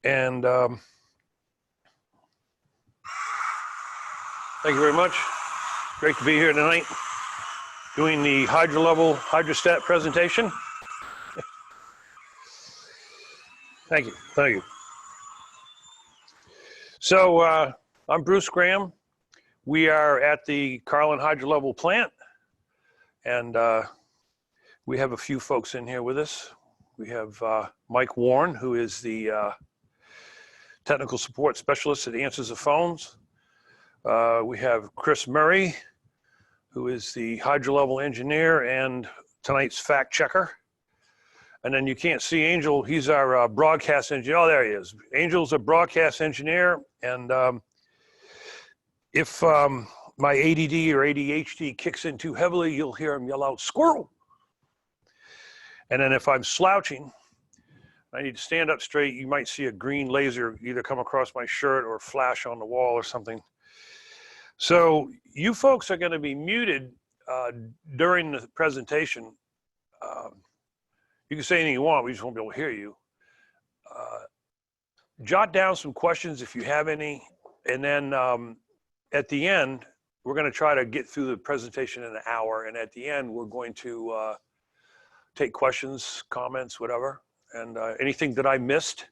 And thank you very much. Great to be here tonight doing the Hydrolevel Hydrostat presentation. Thank you. Thank you. So I'm Bruce Graham. We are at the Carlin Hydrolevel plant, and we have a few folks in here with us. We have Mike Warren, who is the technical support specialist that answers the phones. We have Chris Murray, who is the Hydrolevel engineer and tonight's fact checker. And then you can't see Angel, he's our broadcast engineer. Oh, there he is. Angel's a broadcast engineer, and if my ADD or ADHD kicks in too heavily, you'll hear him yell out, "Squirrel!" And then if I'm slouching, I need to stand up straight, you might see a green laser either come across my shirt or flash on the wall or something. So you folks are going to be muted during the presentation. You can say anything you want, we just won't be able to hear you. Jot down some questions if you have any, and then at the end, we're going to try to get through the presentation in an hour, and at the end, we're going to take questions, comments, whatever, and anything that I missed.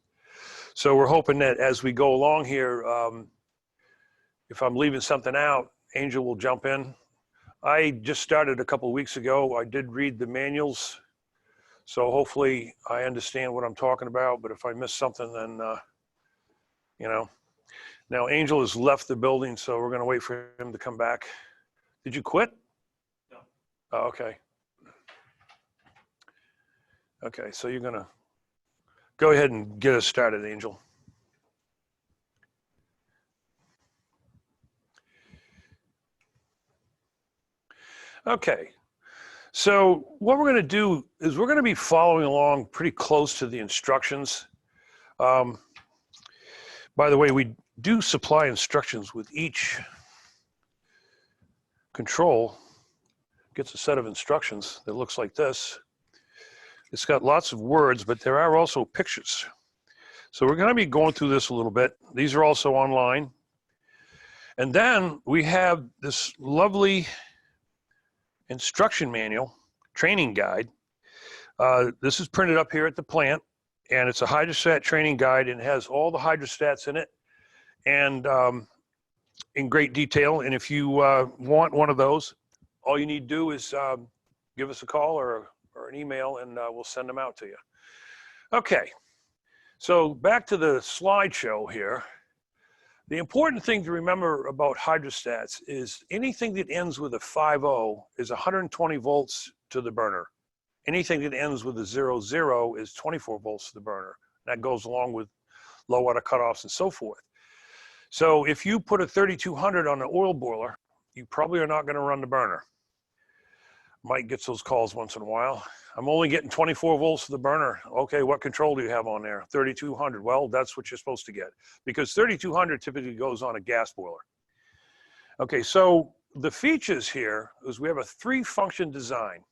So we're hoping that as we go along here, if I'm leaving something out, Angel will jump in. I just started a couple of weeks ago. I did read the manuals, so hopefully I understand what I'm talking about, but if I miss something, then, you know. Now Angel has left the building, so we're gonna wait for him to come back. Did you quit? No. Oh, okay. Okay, so you're gonna go ahead and get us started, Angel. Okay, so what we're gonna do is we're gonna be following along pretty close to the instructions. By the way, we do supply instructions with each control. Gets a set of instructions that looks like this. It's got lots of words, but there are also pictures. So we're going to be going through this a little bit. These are also online. And then we have this lovely instruction manual, training guide. This is printed up here at the plant, and it's a hydrostat training guide, and it has all the hydrostats in it, and in great detail. And if you want one of those, all you need to do is give us a call or an email, and we'll send them out to you. Okay, so back to the slideshow here. The important thing to remember about hydrostats is anything that ends with a 50 is 120 volts to the burner. Anything that ends with a 00 is 24 volts to the burner. That goes along with low water cutoffs and so forth. So if you put a 3200 on an oil boiler, you probably are not going to run the burner. Mike gets those calls once in a while. I'm only getting 24 volts to the burner. Okay, what control do you have on there? 3200. Well, that's what you're supposed to get, because 3200 typically goes on a gas boiler. Okay, so the features here is we have a 3-function design.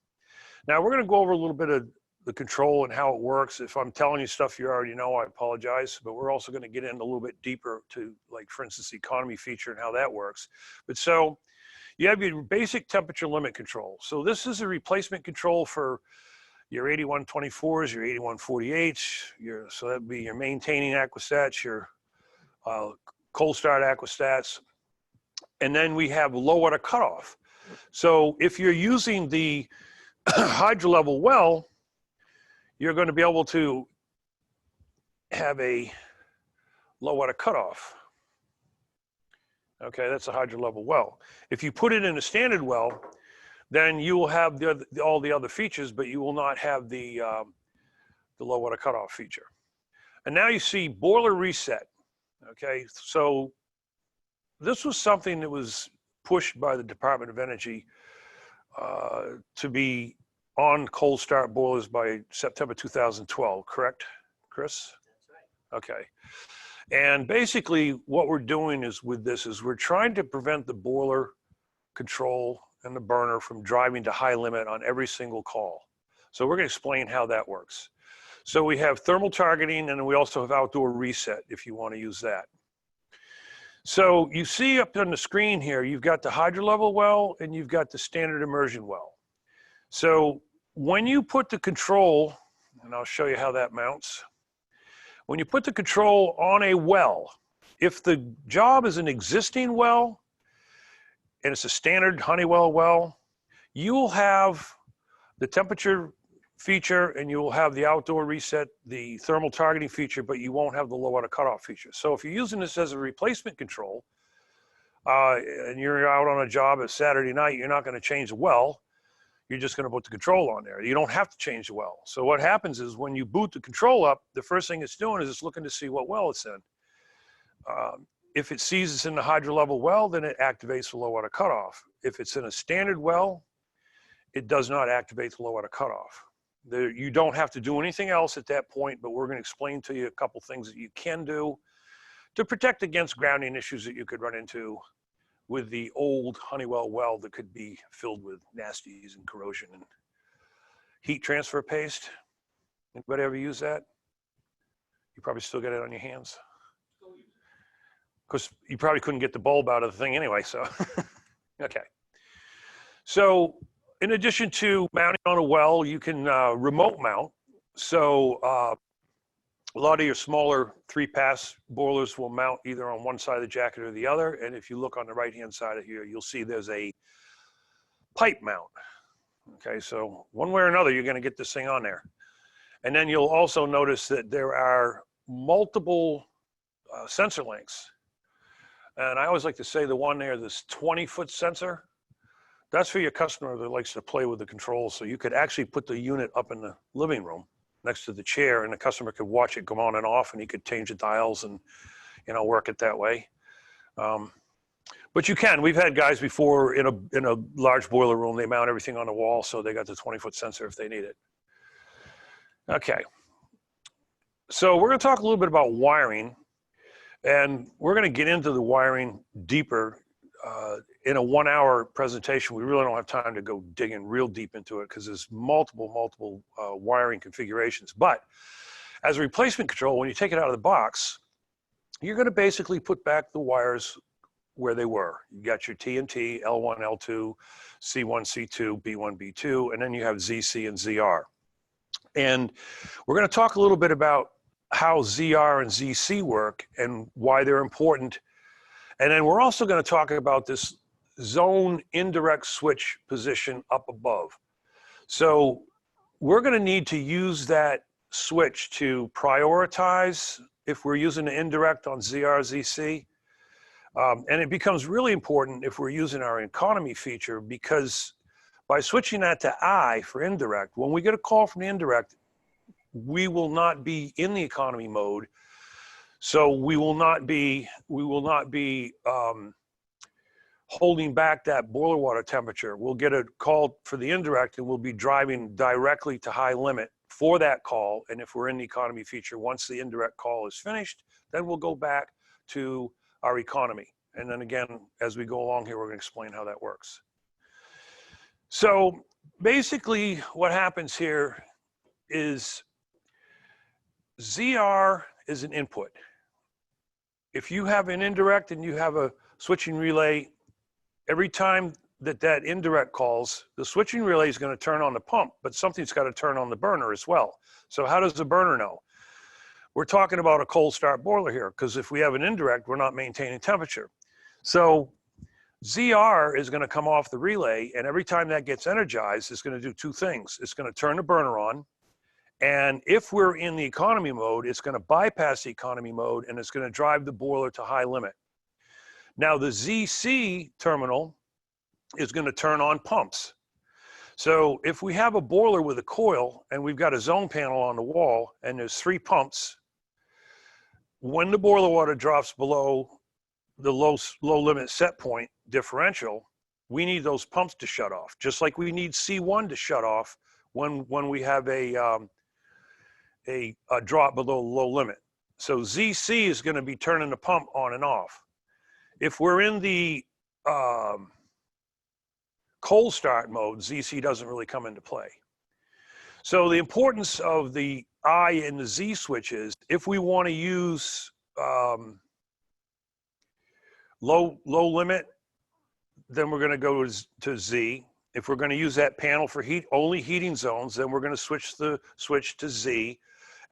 Now we're going to go over a little bit of the control and how it works. If I'm telling you stuff you already know, I apologize, but we're also going to get in a little bit deeper to, like, for instance, the economy feature and how that works. But so you have your basic temperature limit control. So this is a replacement control for your 8124s, your 8148s, so that'd be your maintaining aquastats, your cold start aquastats. And then we have low water cutoff. So if you're using the Hydrolevel well, you're going to be able to have a low water cutoff. Okay, that's a Hydrolevel well. If you put it in a standard well, then you will have all the other features, but you will not have the low water cutoff feature. And now you see boiler reset. Okay, so this was something that was pushed by the Department of Energy to be on cold start boilers by September 2012, correct, Chris? That's right. Okay. And basically what we're doing is with this is we're trying to prevent the boiler control and the burner from driving to high limit on every single call. So we're going to explain how that works. So we have thermal targeting, and we also have outdoor reset if you want to use that. So you see up on the screen here, you've got the Hydrolevel well and you've got the standard immersion well. So when you put the control, and I'll show you how that mounts. When you put the control on a well, if the job is an existing well and it's a standard Honeywell well, you will have the temperature feature and you will have the outdoor reset, the thermal targeting feature, but you won't have the low water cutoff feature. So if you're using this as a replacement control and you're out on a job at Saturday night, you're not going to change the well. You're just going to put the control on there. You don't have to change the well. So what happens is when you boot the control up, the first thing it's doing is it's looking to see what well it's in. If it sees it's in the Hydrolevel well, then it activates the low water cutoff. If it's in a standard well, it does not activate the low water cutoff. You don't have to do anything else at that point, but we're going to explain to you a couple things that you can do to protect against grounding issues that you could run into with the old Honeywell well that could be filled with nasties and corrosion and heat transfer paste. Anybody ever use that? You probably still get it on your hands. Because you probably couldn't get the bulb out of the thing anyway, so. Okay. So in addition to mounting on a well, you can remote mount. So a lot of your smaller 3-pass boilers will mount either on one side of the jacket or the other. And if you look on the right-hand side of here, you'll see there's a pipe mount. Okay, so one way or another, you're going to get this thing on there. And then you'll also notice that there are multiple sensor lengths. And I always like to say the one there, this 20-foot sensor, that's for your customer that likes to play with the controls. So you could actually put the unit up in the living room next to the chair, and the customer could watch it go on and off, and he could change the dials and, you know, work it that way. But you can. We've had guys before in a large boiler room, they mount everything on the wall, so they got the 20-foot sensor if they need it. Okay. So we're going to talk a little bit about wiring, and we're going to get into the wiring deeper in a 1-hour presentation. We really don't have time to go digging real deep into it because there's multiple wiring configurations. But as a replacement control, when you take it out of the box, you're going to basically put back the wires where they were. You got your TNT, L1, L2, C1, C2, B1, B2, and then you have ZC and ZR. And we're going to talk a little bit about how ZR and ZC work and why they're important. And then we're also going to talk about this zone indirect switch position up above. So we're going to need to use that switch to prioritize if we're using an indirect on ZR, ZC. And it becomes really important if we're using our economy feature, because by switching that to I for indirect, when we get a call from the indirect, we will not be in the economy mode. So we will not be holding back that boiler water temperature. We'll get a call for the indirect and we'll be driving directly to high limit for that call. And if we're in the economy feature, once the indirect call is finished, then we'll go back to our economy. And then again, as we go along here, we're going to explain how that works. So basically what happens here is ZR is an input. If you have an indirect and you have a switching relay, every time that indirect calls, the switching relay is going to turn on the pump, but something's got to turn on the burner as well. So how does the burner know? We're talking about a cold start boiler here, because if we have an indirect, we're not maintaining temperature. So ZR is going to come off the relay, and every time that gets energized, it's going to do two things. It's going to turn the burner on, and if we're in the economy mode, it's going to bypass the economy mode, and it's going to drive the boiler to high limit. Now, the ZC terminal is going to turn on pumps. So if we have a boiler with a coil, and we've got a zone panel on the wall, and there's 3 pumps, when the boiler water drops below the low limit set point differential, we need those pumps to shut off, just like we need C1 to shut off when we have a drop below low limit. So ZC is going to be turning the pump on and off. If we're in the cold start mode, ZC doesn't really come into play. So the importance of the I and the Z switch is if we want to use low limit, then we're going to go to Z. If we're going to use that panel for only heating zones, then we're going to switch to Z.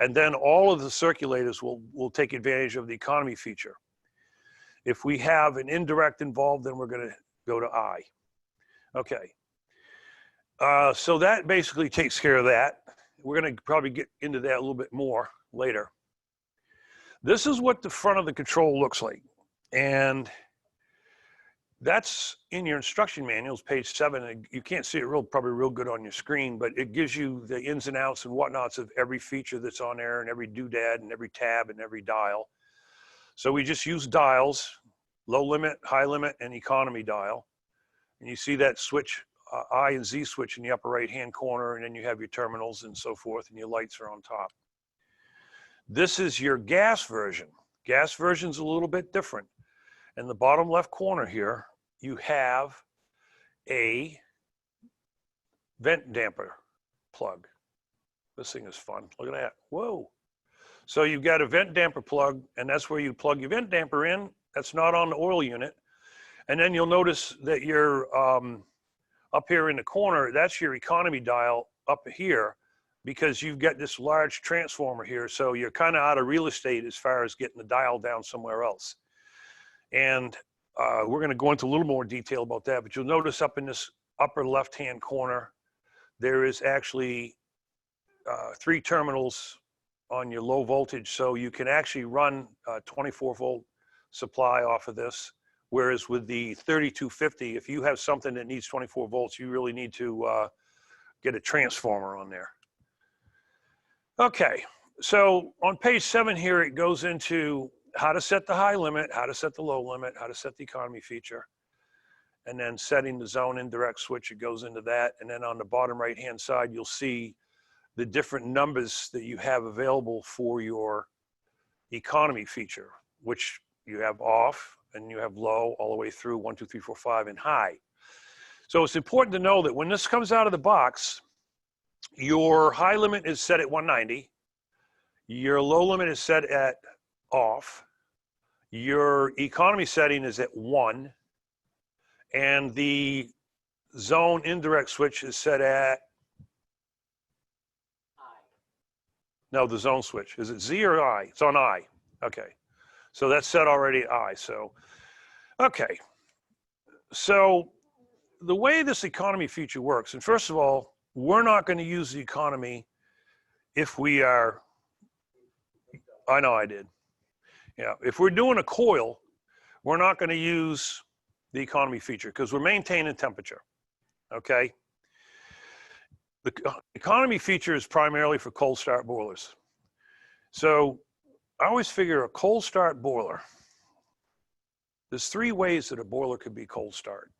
And then all of the circulators will take advantage of the economy feature. If we have an indirect involved, then we're going to go to I. Okay. So that basically takes care of that. We're going to probably get into that a little bit more later. This is what the front of the control looks like. And that's in your instruction manuals, page 7. You can't see it probably real good on your screen, but it gives you the ins and outs and whatnots of every feature that's on there and every doodad and every tab and every dial. So we just use dials, low limit, high limit, and economy dial. And you see that switch, I and Z switch in the upper right-hand corner, and then you have your terminals and so forth, and your lights are on top. This is your gas version. Gas version's a little bit different. In the bottom left corner here, you have a vent damper plug. This thing is fun. Look at that. Whoa. So you've got a vent damper plug, and that's where you plug your vent damper in. That's not on the oil unit. And then you'll notice that you're up here in the corner, that's your economy dial up here, because you've got this large transformer here. So you're kind of out of real estate as far as getting the dial down somewhere else. And we're going to go into a little more detail about that, but you'll notice up in this upper left-hand corner, there is actually 3 terminals on your low voltage. So you can actually run a 24-volt supply off of this. Whereas with the 3250, if you have something that needs 24 volts, you really need to get a transformer on there. Okay, so on page 7 here, it goes into how to set the high limit, how to set the low limit, how to set the economy feature, and then setting the zone indirect switch, it goes into that. And then on the bottom right-hand side, you'll see the different numbers that you have available for your economy feature, which you have off and you have low all the way through 1, 2, 3, 4, 5 and high. So it's important to know that when this comes out of the box, your high limit is set at 190, your low limit is set at off, your economy setting is at 1, and the zone indirect switch is set at I. No, the zone switch. Is it Z or I? It's on I. Okay. So that's set already at I. So, okay. So the way this economy feature works, and first of all, we're not going to use the economy if we are, I know I did. Yeah, if we're doing a coil, we're not going to use the economy feature because we're maintaining temperature, okay? The economy feature is primarily for cold start boilers. So I always figure a cold start boiler, there's 3 ways that a boiler could be cold start.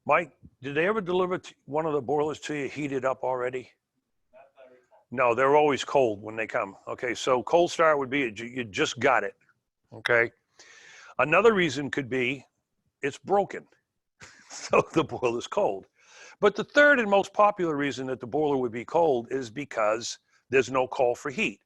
Mike, did they ever deliver one of the boilers to you heated up already? No, they're always cold when they come. Okay, so cold start would be you just got it. Okay. Another reason could be it's broken, so the boiler's cold. But the third and most popular reason that the boiler would be cold is because there's no call for heat.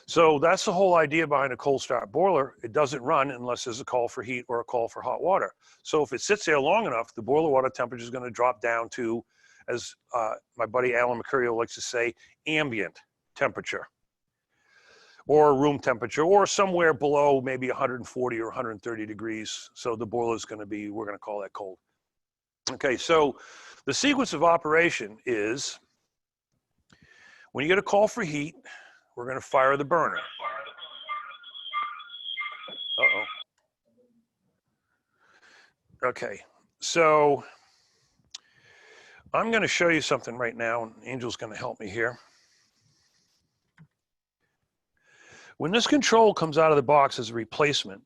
So that's the whole idea behind a cold start boiler. It doesn't run unless there's a call for heat or a call for hot water. So if it sits there long enough, the boiler water temperature is going to drop down to, as my buddy Alan Mercurio likes to say, ambient temperature or room temperature or somewhere below maybe 140 or 130 degrees. So the boiler is going to be, we're going to call that cold. Okay, so the sequence of operation is when you get a call for heat, we're going to fire the burner. Uh-oh. Okay, so I'm going to show you something right now, and Angel's going to help me here. When this control comes out of the box as a replacement,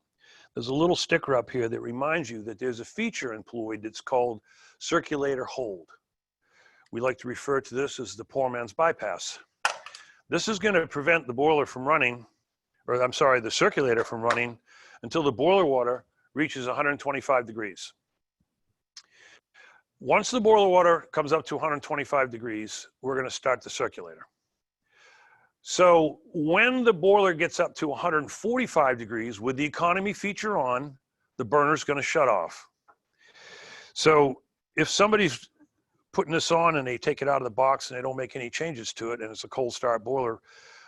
there's a little sticker up here that reminds you that there's a feature employed that's called circulator hold. We like to refer to this as the poor man's bypass. This is going to prevent the boiler from running, or I'm sorry, the circulator from running until the boiler water reaches 125 degrees. Once the boiler water comes up to 125 degrees, we're going to start the circulator. So when the boiler gets up to 145 degrees with the economy feature on, the burner's going to shut off. So if somebody's putting this on and they take it out of the box and they don't make any changes to it and it's a cold start boiler,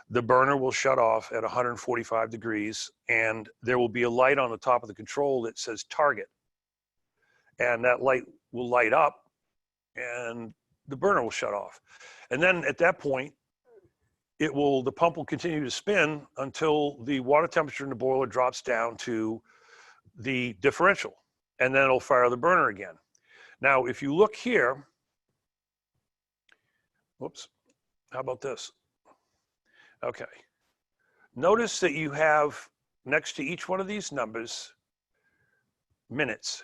the burner will shut off at 145 degrees and there will be a light on the top of the control that says target. And that light will light up and the burner will shut off. And then at that point, the pump will continue to spin until the water temperature in the boiler drops down to the differential, and then it'll fire the burner again. Now, if you look here, whoops, how about this? Okay. Notice that you have next to each one of these numbers, minutes.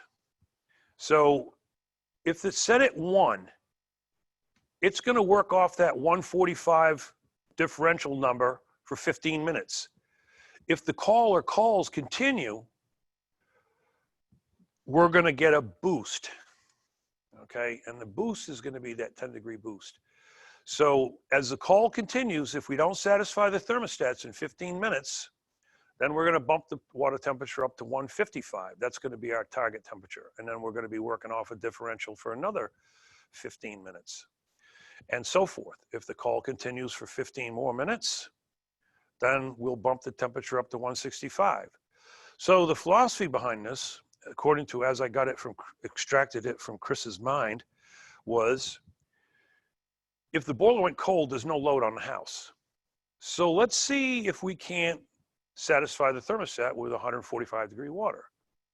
So if it's set at 1, it's going to work off that 145 differential number for 15 minutes. If the call or calls continue, we're going to get a boost, okay? And the boost is going to be that 10-degree boost. So as the call continues, if we don't satisfy the thermostats in 15 minutes, then we're going to bump the water temperature up to 155. That's going to be our target temperature. And then we're going to be working off a differential for another 15 minutes. And so forth. If the call continues for 15 more minutes, then we'll bump the temperature up to 165. So the philosophy behind this, according to as I got it extracted it from Chris's mind, was if the boiler went cold, there's no load on the house. So let's see if we can't satisfy the thermostat with 145 degree water.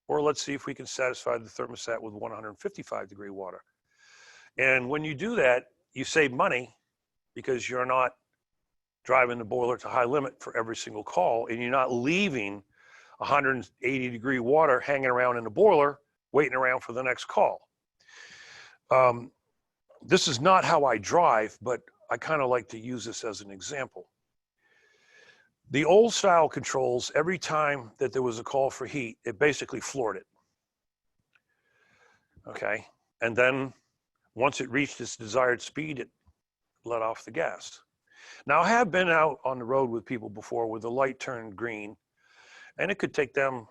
Or let's see if we can satisfy the thermostat with 155 degree water. And when you do that, you save money because you're not driving the boiler to high limit for every single call, and you're not leaving 180 degree water hanging around in the boiler, waiting around for the next call. This is not how I drive, but I kind of like to use this as an example. The old style controls, every time that there was a call for heat, it basically floored it. Okay, and then once it reached its desired speed, it let off the gas. Now, I have been out on the road with people before where the light turned green, and it could take them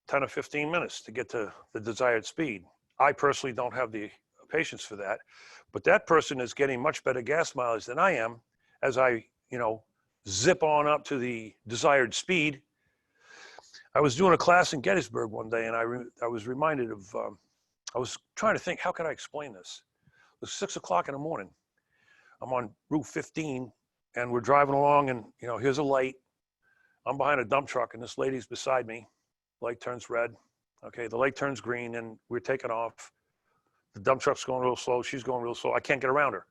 10 or 15 minutes to get to the desired speed. I personally don't have the patience for that, but that person is getting much better gas mileage than I am as I, zip on up to the desired speed. I was doing a class in Gettysburg one day, and I was reminded of, I was trying to think, how can I explain this? It was 6 o'clock in the morning. I'm on Route 15, and we're driving along, and here's a light. I'm behind a dump truck, and this lady's beside me. Light turns red. Okay, the light turns green, and we're taking off. The dump truck's going real slow. She's going real slow. I can't get around her.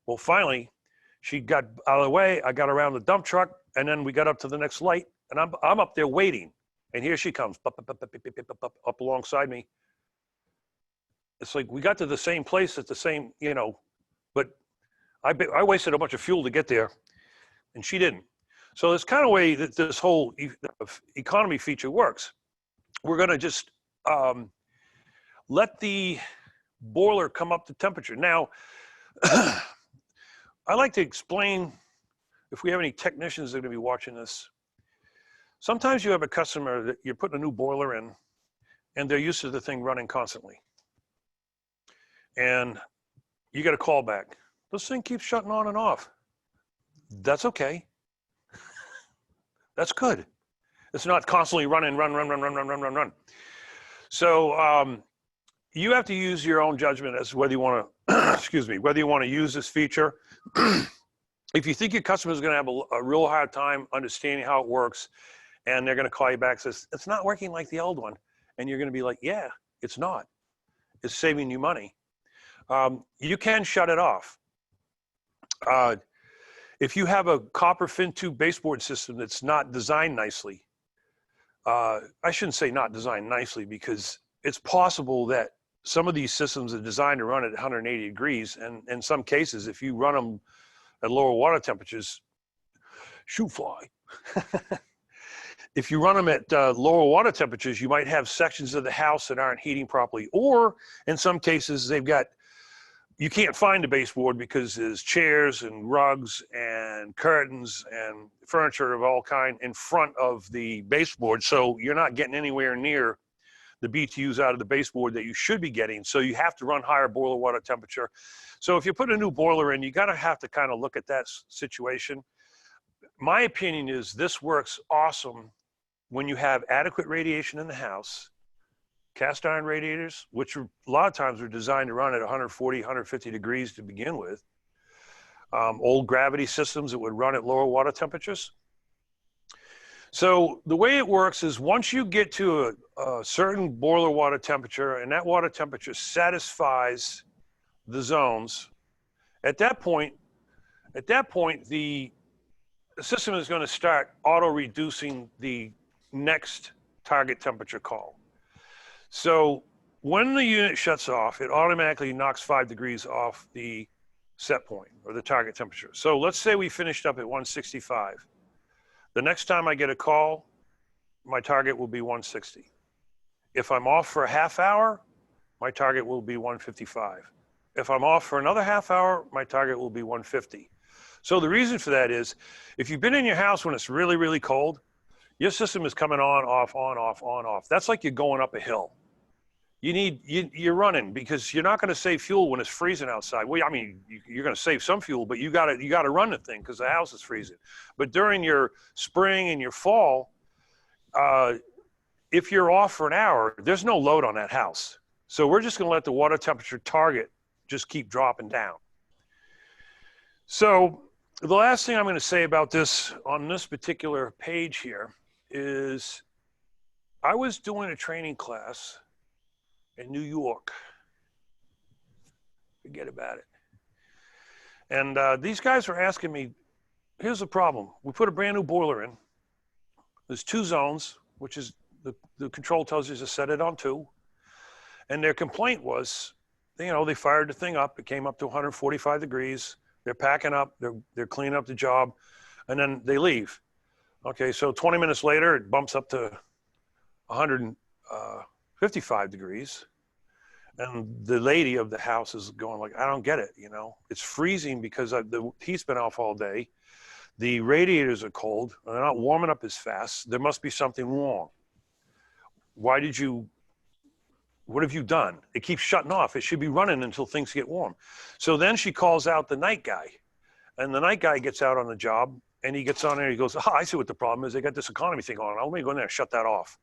Well, finally, she got out of the way. I got around the dump truck, and then we got up to the next light, and I'm up there waiting, and here she comes, up alongside me. It's like we got to the same place at the same, but I wasted a bunch of fuel to get there, and she didn't. So it's kind of way that this whole economy feature works. We're going to just let the boiler come up to temperature. Now, I like to explain, if we have any technicians that are going to be watching this, sometimes you have a customer that you're putting a new boiler in, and they're used to the thing running constantly. And you get a call back. This thing keeps shutting on and off. That's okay. That's good. It's not constantly running, run. So you have to use your own judgment as to whether you want to, whether you want to use this feature. If you think your customer is going to have a real hard time understanding how it works, and they're going to call you back and says, it's not working like the old one. And you're going to be like, yeah, it's not. It's saving you money. You can shut it off. If you have a copper fin tube baseboard system that's not designed nicely, I shouldn't say not designed nicely, because it's possible that some of these systems are designed to run at 180 degrees. And in some cases, if you run them at lower water temperatures, shoot fly. if you run them at lower water temperatures, you might have sections of the house that aren't heating properly, or in some cases you can't find the baseboard because there's chairs and rugs and curtains and furniture of all kind in front of the baseboard. So you're not getting anywhere near the BTUs out of the baseboard that you should be getting. So you have to run higher boiler water temperature. So if you put a new boiler in, you gotta have to kind of look at that situation. My opinion is this works awesome when you have adequate radiation in the house. Cast iron radiators, which are, a lot of times are designed to run at 140, 150 degrees to begin with. Old gravity systems that would run at lower water temperatures. So the way it works is once you get to a certain boiler water temperature and that water temperature satisfies the zones, at that point, the system is going to start auto-reducing the next target temperature call. So when the unit shuts off, it automatically knocks 5 degrees off the set point or the target temperature. So let's say we finished up at 165. The next time I get a call, my target will be 160. If I'm off for a half hour, my target will be 155. If I'm off for another half hour, my target will be 150. So the reason for that is if you've been in your house when it's really, really cold, your system is coming on, off, on, off, on, off. That's like you're going up a hill. You're running because you're not going to save fuel when it's freezing outside. Well, I mean, you're going to save some fuel, but you got to run the thing because the house is freezing. But during your spring and your fall, if you're off for an hour, there's no load on that house. So we're just going to let the water temperature target just keep dropping down. So the last thing I'm going to say about this on this particular page here is I was doing a training class in New York. Forget about it. And these guys were asking me, here's the problem. We put a brand new boiler in. There's 2 zones, which is the control tells you to set it on 2. And their complaint was, you know, they fired the thing up. It came up to 145 degrees. They're packing up, they're cleaning up the job, and then they leave. Okay, so 20 minutes later, it bumps up to 155 degrees. And the lady of the house is going like, I don't get it, you know. It's freezing because the heat's been off all day. The radiators are cold, and they're not warming up as fast. There must be something wrong. What have you done? It keeps shutting off. It should be running until things get warm. So then she calls out the night guy, and the night guy gets out on the job, and he gets on there, he goes, I see what the problem is. They got this economy thing on. Let me go in there and shut that off.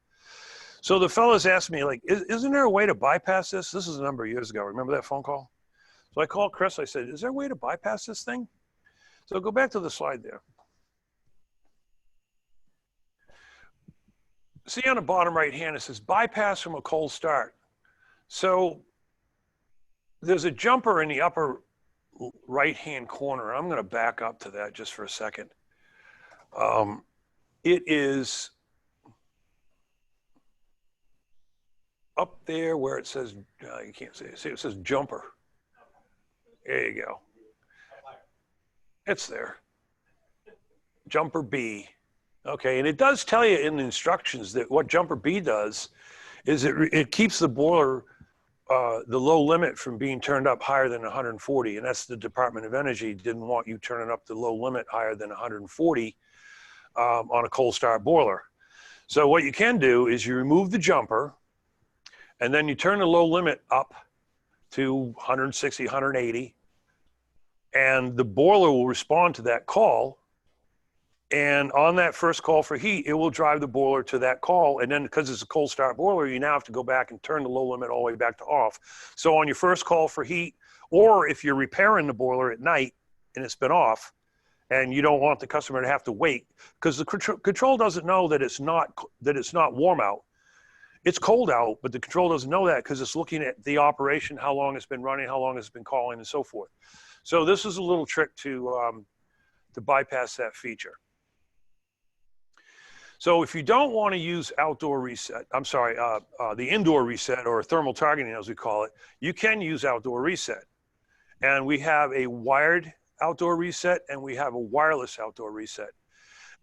So the fellas asked me, like, isn't there a way to bypass this? This is a number of years ago. Remember that phone call? So I called Chris. I said, is there a way to bypass this thing? So go back to the slide there. See on the bottom right hand, it says bypass from a cold start. So there's a jumper in the upper right-hand corner. I'm going to back up to that just for a second. It is up there where it says, you can't see it. See, it says jumper. There you go. It's there. Jumper B. Okay, and it does tell you in the instructions that what jumper B does is it keeps the boiler, the low limit from being turned up higher than 140, and that's the Department of Energy didn't want you turning up the low limit higher than 140 on a cold start boiler. So what you can do is you remove the jumper, and then you turn the low limit up to 160, 180, and the boiler will respond to that call. And on that first call for heat, it will drive the boiler to that call. And then because it's a cold start boiler, you now have to go back and turn the low limit all the way back to off. So on your first call for heat, or if you're repairing the boiler at night and it's been off and you don't want the customer to have to wait, because the control doesn't know that it's not warm out. It's cold out, but the control doesn't know that because it's looking at the operation, how long it's been running, how long it's been calling, and so forth. So this is a little trick to bypass that feature. So if you don't want to use outdoor reset, the indoor reset, or thermal targeting as we call it, you can use outdoor reset. And we have a wired outdoor reset and we have a wireless outdoor reset.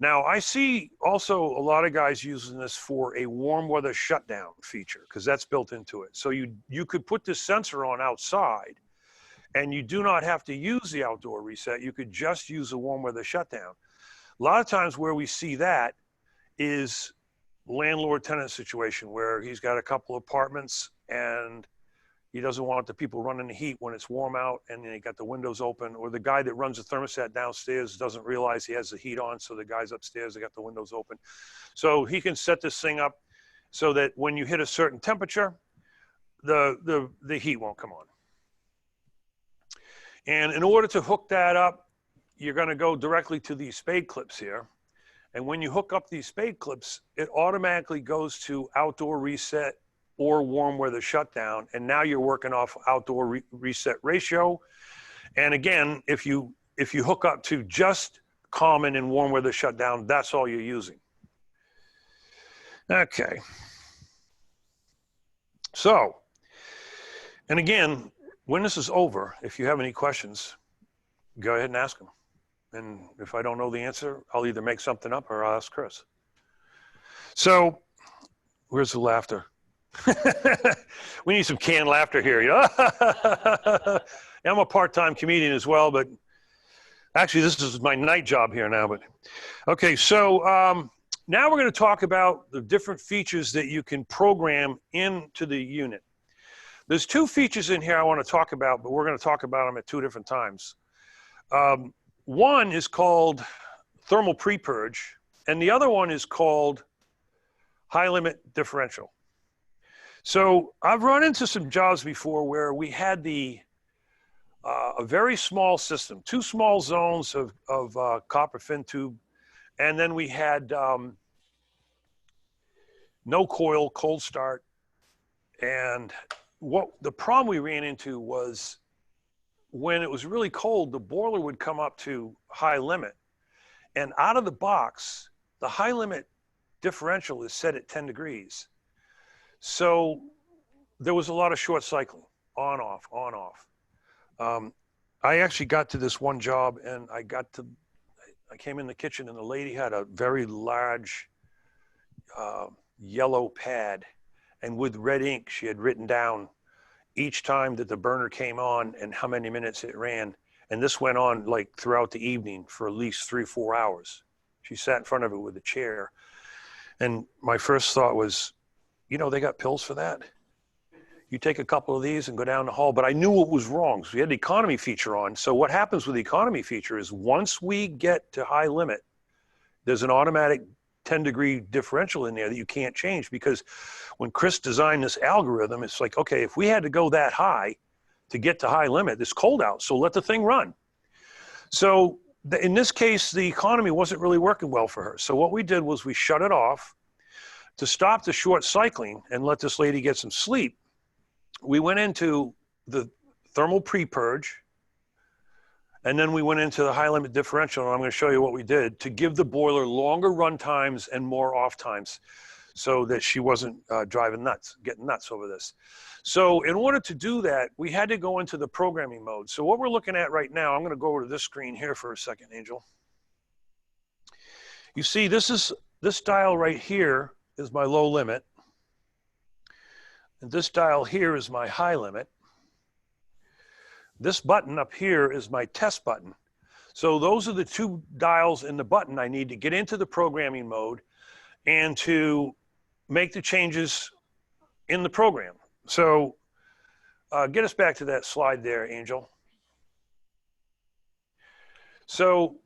Now, I see also a lot of guys using this for a warm weather shutdown feature because that's built into it. So you could put this sensor on outside and you do not have to use the outdoor reset. You could just use a warm weather shutdown. A lot of times where we see that is landlord-tenant situation where he's got a couple apartments and he doesn't want the people running the heat when it's warm out and they got the windows open, or the guy that runs the thermostat downstairs doesn't realize he has the heat on, so the guys upstairs, they got the windows open. So he can set this thing up so that when you hit a certain temperature, the heat won't come on. And in order to hook that up, you're going to go directly to these spade clips here. And when you hook up these spade clips, it automatically goes to outdoor reset or warm weather shutdown. And now you're working off outdoor reset ratio. And again, if you hook up to just common and warm weather shutdown, that's all you're using. Okay. So, and again, when this is over, if you have any questions, go ahead and ask them. And if I don't know the answer, I'll either make something up or I'll ask Chris. So, where's the laughter? We need some canned laughter here. I'm a part-time comedian as well, but actually this is my night job here now. But okay, so now we're going to talk about the different features that you can program into the unit. There's two features in here I want to talk about, but we're going to talk about them at two different times. One is called thermal pre-purge, and the other one is called high limit differential. So I've run into some jobs before where we had a very small system, two small zones of copper fin tube, and then we had no coil, cold start, and what the problem we ran into was when it was really cold, the boiler would come up to high limit, and out of the box, the high limit differential is set at 10 degrees. So there was a lot of short cycling, on, off, on, off. I actually got to this one job and I came in the kitchen and the lady had a very large yellow pad, and with red ink, she had written down each time that the burner came on and how many minutes it ran. And this went on like throughout the evening for at least 3 or 4 hours. She sat in front of it with a chair. And my first thought was, you know, they got pills for that. You take a couple of these and go down the hall. But I knew what was wrong. So we had the economy feature on. So what happens with the economy feature is once we get to high limit, there's an automatic 10-degree differential in there that you can't change, because when Chris designed this algorithm, it's like, okay, if we had to go that high to get to high limit, it's cold out, so let the thing run. So in this case, the economy wasn't really working well for her. So what we did was we shut it off to stop the short cycling and let this lady get some sleep. We went into the thermal pre-purge, and then we went into the high limit differential, and I'm going to show you what we did to give the boiler longer run times and more off times so that she wasn't getting nuts over this. So in order to do that, we had to go into the programming mode. So what we're looking at right now, I'm going to go over to this screen here for a second, Angel. You see, this dial right here is my low limit. And this dial here is my high limit. This button up here is my test button. So those are the two dials in the button I need to get into the programming mode and to make the changes in the program. So get us back to that slide there, Angel. So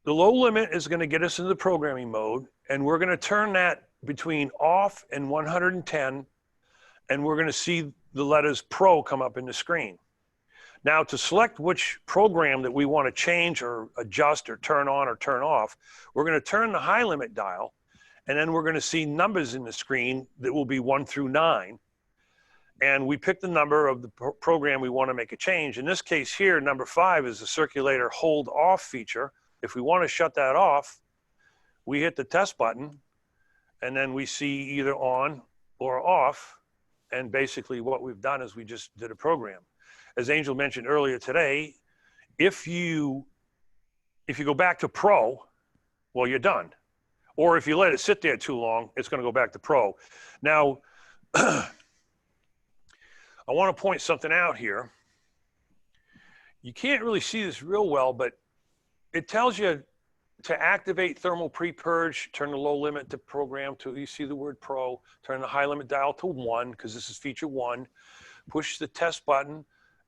the low limit is going to get us into the programming mode, and we're going to turn that between off and 110, and we're going to see the letters Pro come up in the screen. Now, to select which program that we want to change or adjust or turn on or turn off, we're going to turn the high limit dial, and then we're going to see numbers in the screen that will be 1 through 9. And we pick the number of the program we want to make a change. In this case here, number 5 is the circulator hold off feature. If we want to shut that off, we hit the test button, and then we see either on or off. And basically what we've done is we just did a program. As Angel mentioned earlier today, if you go back to Pro well, you're done. Or if you let it sit there too long, it's going to go back to pro. Now, I want to point something out here. You can't really see this real well, but it tells you to activate thermal pre-purge, turn the low limit to program to, you see the word pro, turn the high limit dial to 1, because this is feature 1, push the test button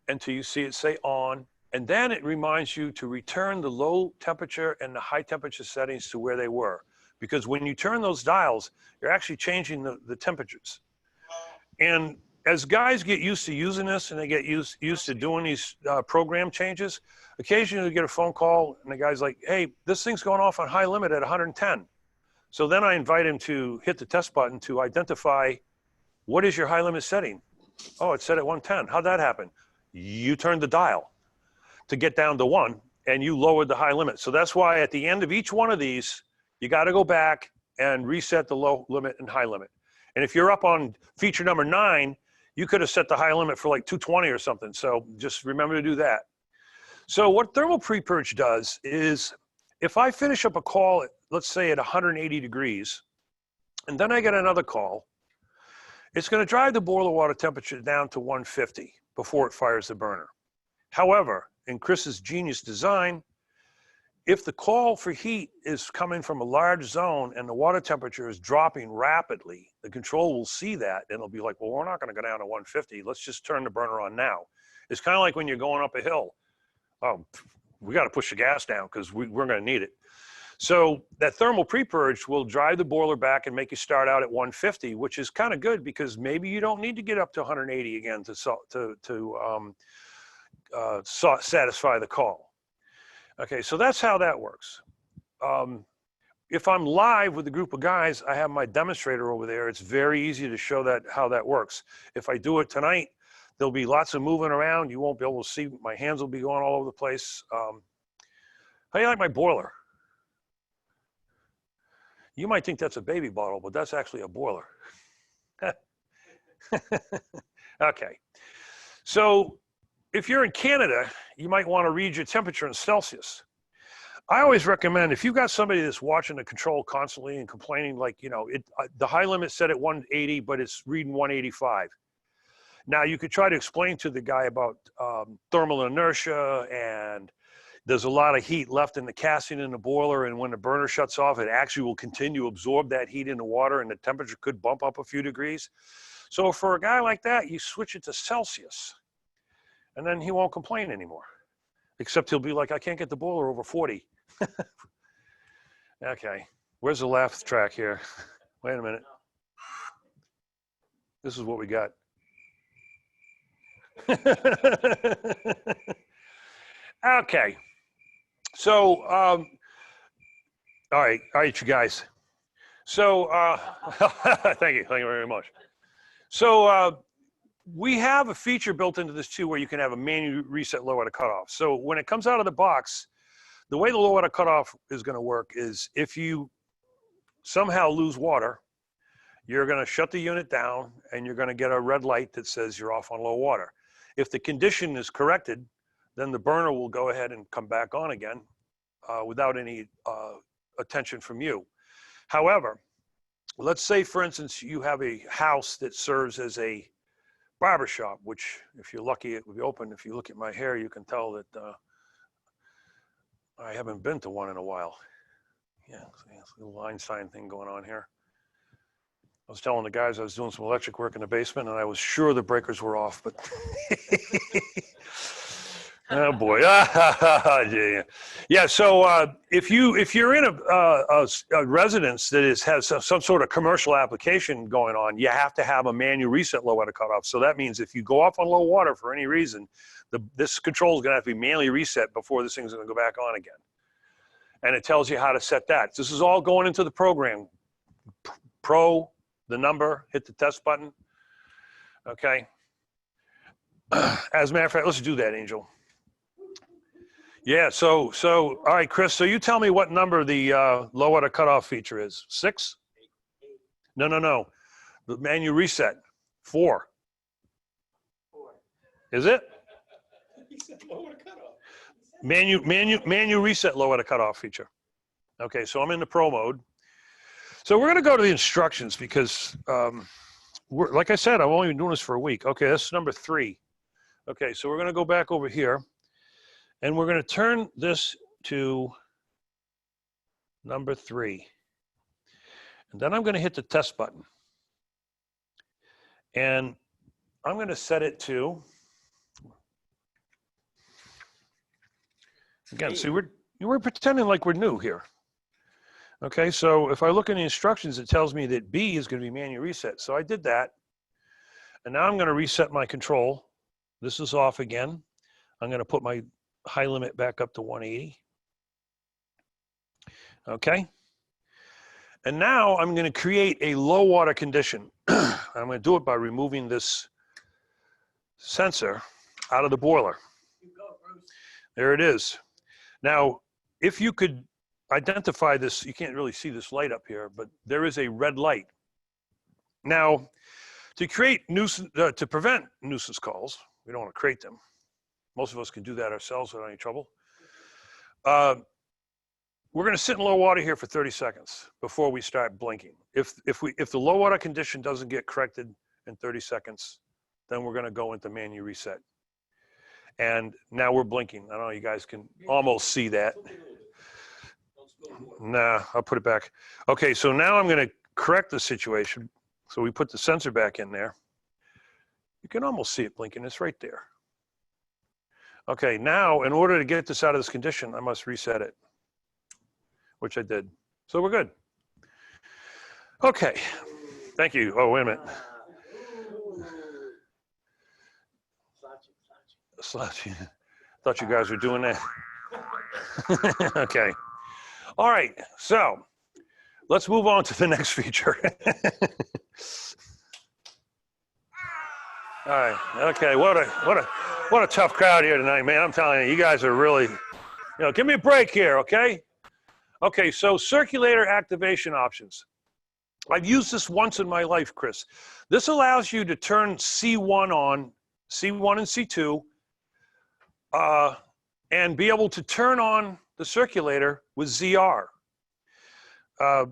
until you see it say on, and then it reminds you to return the low temperature and the high temperature settings to where they were. Because when you turn those dials, you're actually changing the temperatures. And as guys get used to using this and they get used to doing these program changes, occasionally you get a phone call and the guy's like, hey, this thing's going off on high limit at 110. So then I invite him to hit the test button to identify what is your high limit setting. Oh, it's set at 110. How'd that happen? You turned the dial to get down to 1 and you lowered the high limit. So that's why at the end of each one of these, you got to go back and reset the low limit and high limit. And if you're up on feature number 9, you could have set the high limit for like 220 or something. So just remember to do that. So what thermal pre-purge does is if I finish up a call, let's say at 180 degrees, and then I get another call, it's going to drive the boiler water temperature down to 150 before it fires the burner. However, in Chris's genius design, if the call for heat is coming from a large zone and the water temperature is dropping rapidly, the control will see that and it'll be like, well, we're not going to go down to 150. Let's just turn the burner on now. It's kind of like when you're going up a hill. Oh, we got to push the gas down because we're going to need it. So that thermal pre-purge will drive the boiler back and make you start out at 150, which is kind of good because maybe you don't need to get up to 180 again to satisfy the call. Okay, so that's how that works. If I'm live with a group of guys, I have my demonstrator over there. It's very easy to show that how that works. If I do it tonight, there'll be lots of moving around. You won't be able to see. My hands will be going all over the place. How do you like my boiler? You might think that's a baby bottle, but that's actually a boiler. Okay, so if you're in Canada, you might want to read your temperature in Celsius. I always recommend if you've got somebody that's watching the control constantly and complaining, like, you know, the high limit set at 180, but it's reading 185. Now you could try to explain to the guy about thermal inertia, and there's a lot of heat left in the casting in the boiler, and when the burner shuts off, it actually will continue to absorb that heat in the water, and the temperature could bump up a few degrees. So for a guy like that, you switch it to Celsius, and then he won't complain anymore, except he'll be like, I can't get the boiler over 40. Okay, where's the laugh track here? Wait a minute. This is what we got. Okay, so all right, you guys. So thank you very much. So we have a feature built into this too, where you can have a manual reset low water cutoff. So when it comes out of the box, the way the low water cutoff is going to work is if you somehow lose water, you're going to shut the unit down and you're going to get a red light that says you're off on low water. If the condition is corrected, then the burner will go ahead and come back on again without any attention from you. However, let's say, for instance, you have a house that serves as a barber shop, which if you're lucky, it will be open. If you look at my hair, you can tell that I haven't been to one in a while. Yeah, it's a little Einstein thing going on here. I was telling the guys I was doing some electric work in the basement and I was sure the breakers were off, but oh boy. Yeah, so if you're in a residence that has some sort of commercial application going on, you have to have a manual reset low water cutoff. So that means if you go off on low water for any reason, this control is going to have to be manually reset before this thing's going to go back on again. And it tells you how to set that. This is all going into the program. Pro, the number, hit the test button. Okay. As a matter of fact, let's do that, Angel. Yeah, so all right, Chris, so you tell me what number the low water cutoff feature is. 6? No. The manual reset. 4. Is it? He said low water cutoff. Manual reset low water cutoff feature. Okay, so I'm in the pro mode. So we're going to go to the instructions because, like I said, I've only been doing this for a week. Okay, that's number 3. Okay, so we're going to go back over here, and we're going to turn this to number 3. And then I'm going to hit the test button. And I'm going to set it to, again, see, we're pretending like we're new here. Okay, so if I look in the instructions, it tells me that B is going to be manual reset. So I did that. And now I'm going to reset my control. This is off again. I'm going to put my high limit back up to 180. Okay. And now I'm going to create a low water condition. I'm going to do it by removing this sensor out of the boiler. There it is. Now, if you could identify this, you can't really see this light up here, but there is a red light. Now, to create nuisance, to prevent nuisance calls, we don't want to create them. Most of us can do that ourselves without any trouble. We're going to sit in low water here for 30 seconds before we start blinking. If the low water condition doesn't get corrected in 30 seconds, then we're going to go into manual reset. And now we're blinking. I don't know, you guys can almost see that. Nah, I'll put it back. Okay, so now I'm going to correct the situation. So we put the sensor back in there. You can almost see it blinking. It's right there. Okay, now in order to get this out of this condition, I must reset it, which I did. So we're good. Okay, thank you. Oh, wait a minute. Slouching. Thought you guys were doing that. Okay. All right, so let's move on to the next feature. All right, okay, what a tough crowd here tonight, man. I'm telling you, you guys are really, give me a break here, okay? Okay, so circulator activation options. I've used this once in my life, Chris. This allows you to turn C1 on, C1 and C2, and be able to turn on the circulator with ZR. Had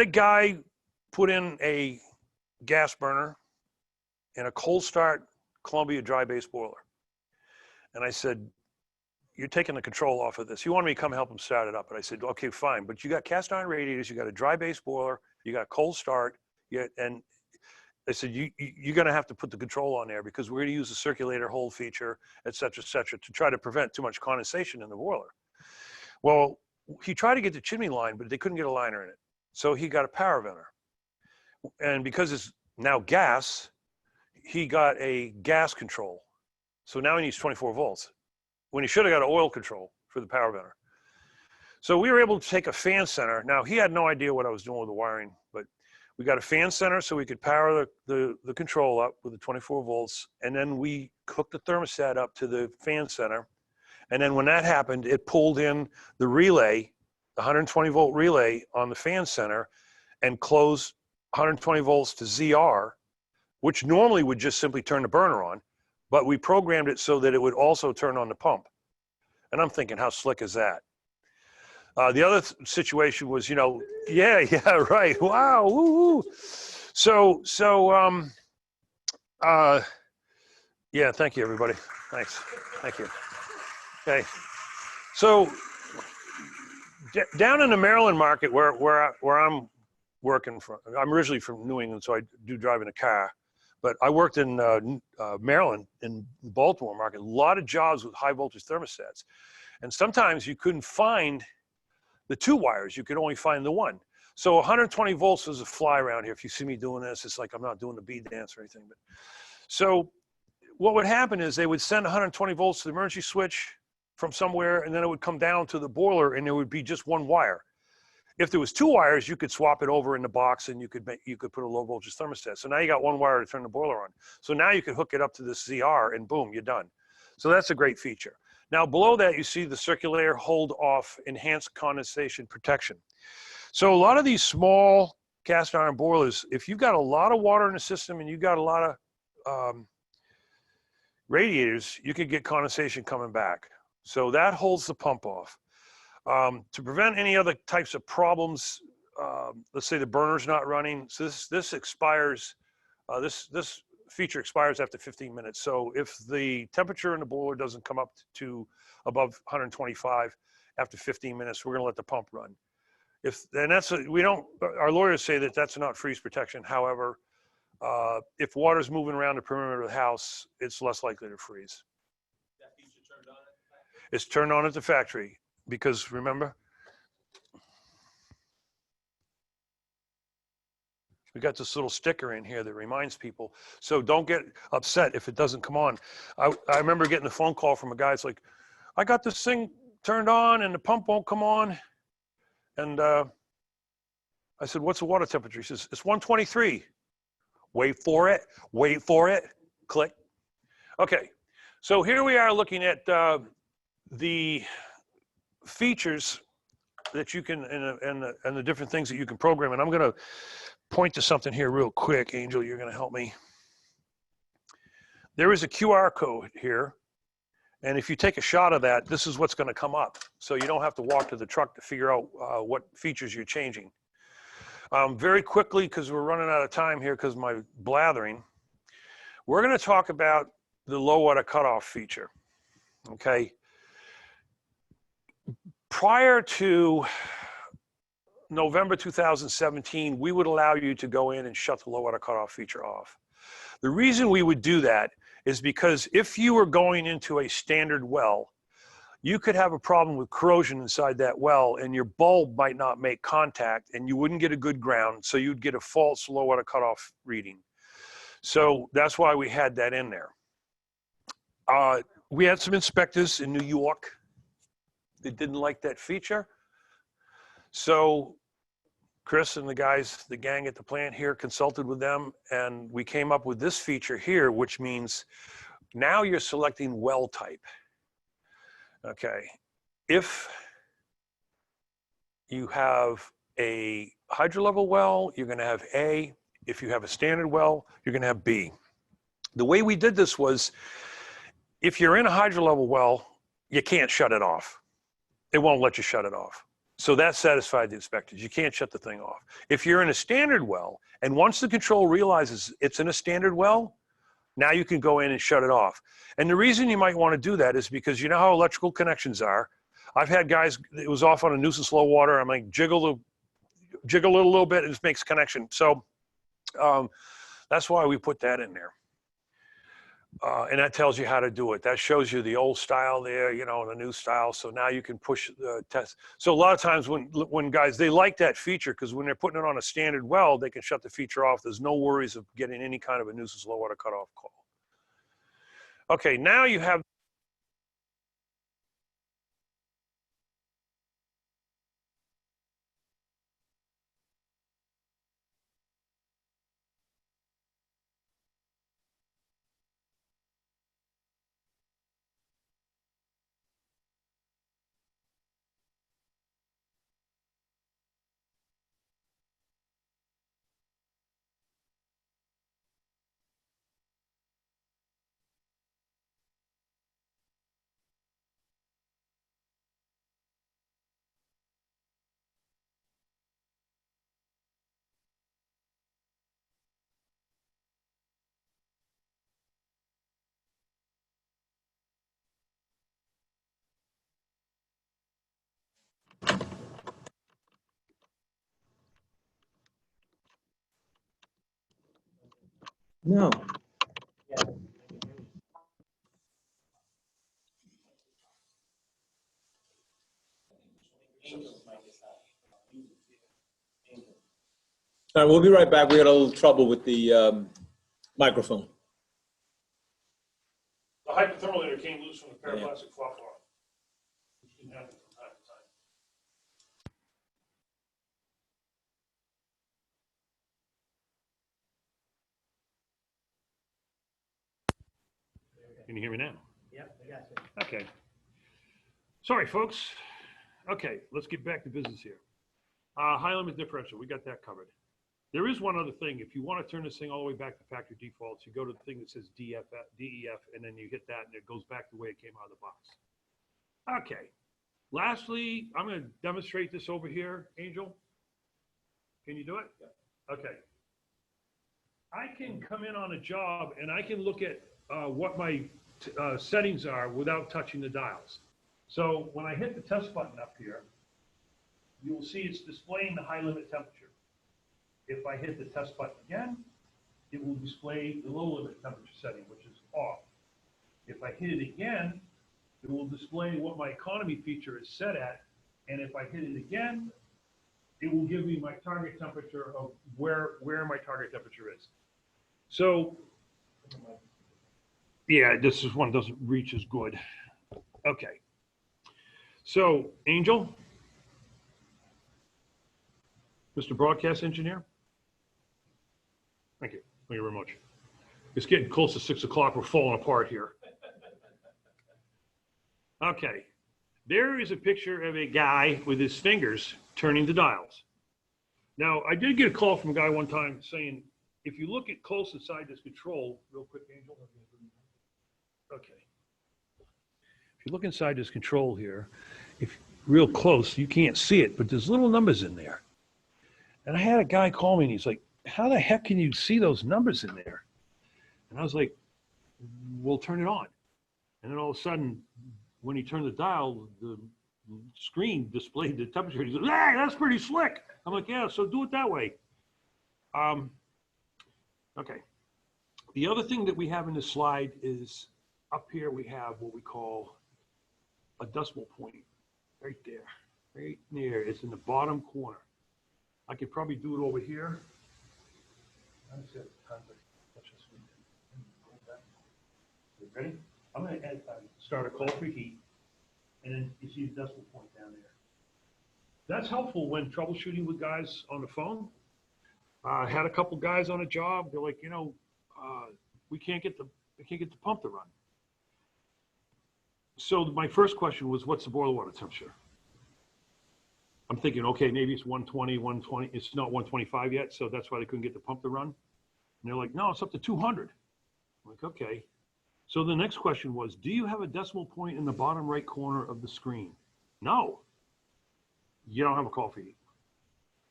a guy put in a gas burner in a cold start Columbia dry base boiler. And I said, you're taking the control off of this. He wanted me to come help him start it up. And I said, okay, fine. But you got cast iron radiators, you got a dry base boiler, you got cold start. And I said, you're going to have to put the control on there because we're going to use the circulator hold feature, et cetera, to try to prevent too much condensation in the boiler. Well, he tried to get the chimney line, but they couldn't get a liner in it. So he got a power venter. And because it's now gas, he got a gas control. So now he needs 24 volts when he should have got an oil control for the power venter. So we were able to take a fan center. Now, he had no idea what I was doing with the wiring, but we got a fan center so we could power the control up with the 24 volts. And then we hooked the thermostat up to the fan center. And then when that happened, it pulled in the relay, the 120 volt relay on the fan center and closed 120 volts to ZR, which normally would just simply turn the burner on, but we programmed it so that it would also turn on the pump. And I'm thinking, how slick is that? The other situation was, yeah, right. Wow. Woo-hoo. Yeah, thank you, everybody. Thanks. Thank you. Okay. So down in the Maryland market where I'm working from, I'm originally from New England, so I do drive in a car. But I worked in Maryland, in Baltimore market, a lot of jobs with high voltage thermostats. And sometimes you couldn't find the 2 wires, you could only find the 1. So 120 volts is a fly around here. If you see me doing this, it's like I'm not doing the bead dance or anything. But so what would happen is they would send 120 volts to the emergency switch from somewhere, and then it would come down to the boiler, and there would be just 1 wire. If there was 2 wires, you could swap it over in the box, and you could put a low voltage thermostat. So now you got 1 wire to turn the boiler on. So now you could hook it up to this ZR, and boom, you're done. So that's a great feature. Now below that, you see the circulator hold off enhanced condensation protection. So a lot of these small cast iron boilers, if you've got a lot of water in the system and you've got a lot of radiators, you could get condensation coming back. So that holds the pump off. To prevent any other types of problems, let's say the burner's not running. So this expires, this feature expires after 15 minutes. So if the temperature in the boiler doesn't come up to above 125 after 15 minutes, we're going to let the pump run. And that's our lawyers say that that's not freeze protection. However, if water's moving around the perimeter of the house, it's less likely to freeze. That feature turned on? It's turned on at the factory because remember, we got this little sticker in here that reminds people. So don't get upset if it doesn't come on. I remember getting a phone call from a guy. It's like, I got this thing turned on and the pump won't come on. And I said, what's the water temperature? He says, it's 123. Wait for it, click. Okay, so here we are looking at the features that you can, and the different things that you can program. And I'm gonna point to something here real quick. Angel, you're gonna help me. There is a QR code here. And if you take a shot of that, this is what's gonna come up. So you don't have to walk to the truck to figure out what features you're changing. Very quickly, because we're running out of time here because of my blathering, we're gonna talk about the low water cutoff feature, okay? Prior to November 2017, we would allow you to go in and shut the low water cutoff feature off. The reason we would do that is because if you were going into a standard well, you could have a problem with corrosion inside that well and your bulb might not make contact and you wouldn't get a good ground, so you'd get a false low water cutoff reading. So that's why we had that in there. We had some inspectors in New York that didn't like that feature. So Chris and the guys, the gang at the plant here, consulted with them and we came up with this feature here, which means now you're selecting well type. Okay, if you have a hydrolevel well, you're gonna have A. If you have a standard well, you're gonna have B. The way we did this was, if you're in a hydrolevel well, you can't shut it off. It won't let you shut it off. So that satisfied the inspectors. You can't shut the thing off. If you're in a standard well, and once the control realizes it's in a standard well, now you can go in and shut it off. And the reason you might want to do that is because you know how electrical connections are. I've had guys, it was off on a nuisance low water. I'm like, jiggle it a little bit, and it makes connection. So that's why we put that in there. And that tells you how to do it. That shows you the old style there, you know, and the new style. So now you can push the test. So a lot of times when guys, they like that feature because when they're putting it on a standard well, they can shut the feature off. There's no worries of getting any kind of a nuisance low water cutoff call. Okay, now you have. No. All right, we'll be right back. We had a little trouble with the microphone. The hyperthermalator came loose from the paraplastic fluff bar. Which can happen from time to time. Can you hear me now? Yep, I got you. Okay. Sorry, folks. Okay, let's get back to business here. High limit differential, we got that covered. There is one other thing. If you want to turn this thing all the way back to factory defaults, you go to the thing that says DEF, and then you hit that, and it goes back the way it came out of the box. Okay. Lastly, I'm going to demonstrate this over here, Angel. Can you do it? Yeah. Okay. I can come in on a job and I can look at what my settings are without touching the dials. So when I hit the test button up here, you'll see it's displaying the high limit temperature. If I hit the test button again, it will display the low limit temperature setting, which is off. If I hit it again, it will display what my economy feature is set at. And if I hit it again, it will give me my target temperature of where my target temperature is. So, yeah, this is one doesn't reach as good. Okay. So, Angel, Mr. Broadcast Engineer. Thank you. Thank you very much. It's getting close to 6 o'clock. We're falling apart here. Okay. There is a picture of a guy with his fingers turning the dials. Now, I did get a call from a guy one time saying, if you look at close inside this control, real quick, Angel. Okay. If you look inside this control here, if real close, you can't see it, but there's little numbers in there. And I had a guy call me and he's like, how the heck can you see those numbers in there? And I was like, well, turn it on. And then all of a sudden, when he turned the dial, the screen displayed the temperature. He goes, hey, that's pretty slick. I'm like, yeah, so do it that way. Okay. The other thing that we have in this slide is up here we have what we call a decimal point right there. Right there. It's in the bottom corner. I could probably do it over here. Ready? I'm going to start a cold preheat, and then you see the decimal point down there. That's helpful when troubleshooting with guys on the phone. I had a couple guys on a job. They're like, we can't get the pump to run. So my first question was, what's the boiler water temperature? I'm thinking, okay, maybe it's 120, 120. It's not 125 yet, so that's why they couldn't get the pump to run. And they're like, no, it's up to 200. I'm like, okay. So the next question was, do you have a decimal point in the bottom right corner of the screen? No. You don't have a call feed.